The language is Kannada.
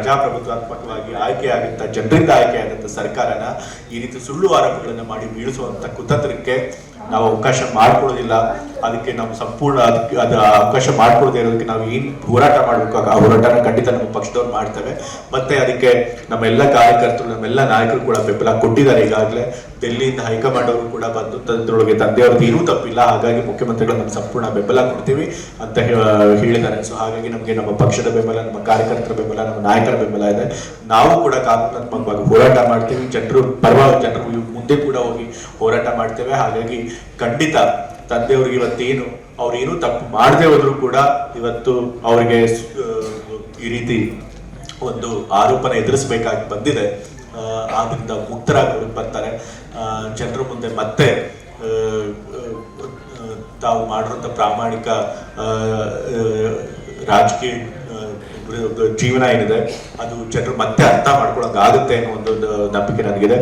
ಪ್ರಜಾಪ್ರಭುತ್ವಾತ್ಮಕವಾಗಿ ಆಯ್ಕೆಯಾದಂಥ ಜನರಿಂದ ಆಯ್ಕೆಯಾದಂಥ ಸರ್ಕಾರನ ಈ ರೀತಿ ಸುಳ್ಳು ಆರೋಪಗಳನ್ನು ಮಾಡಿ ಬೀಳಿಸುವಂಥ ಕುತಂತ್ರಕ್ಕೆ ನಾವು ಅವಕಾಶ ಮಾಡ್ಕೊಳ್ಳೋದಿಲ್ಲ. ಅದಕ್ಕೆ ನಾವು ಸಂಪೂರ್ಣ ಅದು ಅವಕಾಶ ಮಾಡ್ಕೊಳ್ಳದೆ ಇರೋದಕ್ಕೆ ನಾವು ಏನು ಹೋರಾಟ ಮಾಡಬೇಕು ಆ ಹೋರಾಟನ ಖಂಡಿತ ನಮ್ಮ ಪಕ್ಷದವ್ರು ಮಾಡ್ತೇವೆ. ಮತ್ತೆ ಅದಕ್ಕೆ ನಮ್ಮೆಲ್ಲ ಕಾರ್ಯಕರ್ತರು ನಮ್ಮೆಲ್ಲ ನಾಯಕರು ಕೂಡ ಬೆಂಬಲ ಕೊಟ್ಟಿದ್ದಾರೆ. ಈಗಾಗಲೇ ಡೆಲ್ಲಿಯಿಂದ ಹೈಕಮಾಂಡ್ ಅವರು ಕೂಡ ಬಂದು ತಂದ್ರೊಳಗೆ ತಂದೆಯವ್ರದ್ದು ಏನೂ ತಪ್ಪಿಲ್ಲ, ಹಾಗಾಗಿ ಮುಖ್ಯಮಂತ್ರಿಗಳು ನಮ್ಗೆ ಸಂಪೂರ್ಣ ಬೆಂಬಲ ಕೊಡ್ತೀವಿ ಅಂತ ಹೇಳಿದ್ದಾರೆ. ಸೊ ಹಾಗಾಗಿ ನಮಗೆ ನಮ್ಮ ಪಕ್ಷದ ಬೆಂಬಲ, ನಮ್ಮ ಕಾರ್ಯಕರ್ತರ ಬೆಂಬಲ, ನಮ್ಮ ನಾಯಕರ ಬೆಂಬಲ ಇದೆ. ನಾವು ಕೂಡ ಕಾನೂನಾತ್ಮಕವಾಗಿ ಹೋರಾಟ ಮಾಡ್ತೀವಿ. ಜನರು ಮುಂದೆ ಕೂಡ ಹೋಗಿ ಹೋರಾಟ ಮಾಡ್ತೇವೆ. ಹಾಗಾಗಿ ಖಂಡಿತ ತಂದೆಯವ್ರಿಗೆ ಇವತ್ತೇನು ಅವ್ರೇನು ತಪ್ಪು ಮಾಡದೆ ಹೋದ್ರು ಕೂಡ ಇವತ್ತು ಅವ್ರಿಗೆ ಈ ರೀತಿ ಒಂದು ಆರೋಪನ ಎದುರಿಸಬೇಕಾಗಿ ಬಂದಿದೆ. ಆದ್ರಿಂದ ಮುಕ್ತರಾಗಿ ಬರ್ತಾರೆ. ಜನರ ಮುಂದೆ ಮತ್ತೆ ತಾವು ಮಾಡಿರೋಂಥ ಪ್ರಾಮಾಣಿಕ ರಾಜಕೀಯ ಜೀವನ ಏನಿದೆ ಅದು ಜನರು ಮತ್ತೆ ಅರ್ಥ ಮಾಡ್ಕೊಳಕ್ ಆಗುತ್ತೆ ಅನ್ನೋ ಒಂದು ನಂಬಿಕೆ ನನಗಿದೆ.